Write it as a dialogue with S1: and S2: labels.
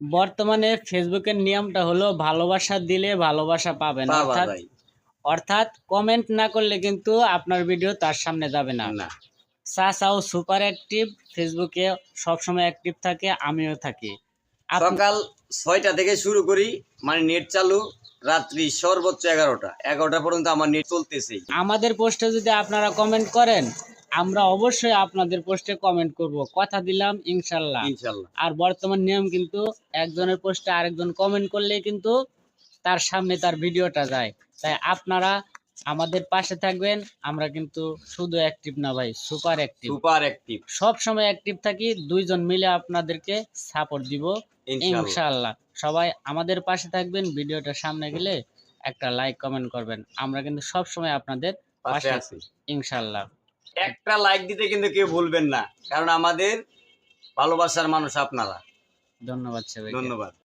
S1: বর্তমানে ফেসবুকের নিয়মটা হলো ভালোবাসা দিলে ভালোবাসা পাবেন,
S2: পাওয়া যায়
S1: অর্থাৎ কমেন্ট না করলে কিন্তু আপনার ভিডিও তার সামনে যাবে না।
S2: না।
S1: চাচাও সুপার অ্যাক্টিভ, ফেসবুকে সবসময় অ্যাক্টিভ থাকে, আমিও থাকি।
S2: সকাল ৬টা থেকে শুরু করি, মানে নেট চালু রাত্রি সর্বোচ্চ ১১টা পর্যন্ত আমার নেট চলতেছেই।
S1: আমাদের পোস্টে যদি আপনারা কমেন্ট করেন, আমরা অবশ্যই আপনাদের পোস্টে কমেন্ট করব, কথা দিলাম ইনশাল্লাহ।
S2: ইনশাল্লাহ।
S1: আর বর্তমান নিয়ম কিন্তু একজনের পোস্টে আরেকজন কমেন্ট করলে কিন্তু তার সামনে তার ভিডিওটা যায়। তাই আপনারা আমাদের পাশে থাকবেন। আমরা কিন্তু শুধু অ্যাক্টিভ না ভাই, সুপার অ্যাক্টিভ,
S2: সুপার অ্যাক্টিভ।
S1: সব সময় অ্যাক্টিভ থাকি। দুইজন মিলে আপনাদেরকে সাপোর্ট দিব ইনশাআল্লাহ। সবাই আমাদের পাশে থাকবেন। ভিডিওটা সামনে গেলে একটা লাইক কমেন্ট করবেন। আমরা কিন্তু সব সময় আপনাদের পাশে আছি ইনশাআল্লাহ।
S2: একটা লাইক দিতে কিন্তু কেউ ভুলবেন না, কারণ আমাদের ভালোবাসার মানুষ আপনারা।
S1: ধন্যবাদ সবাইকে।
S2: ধন্যবাদ।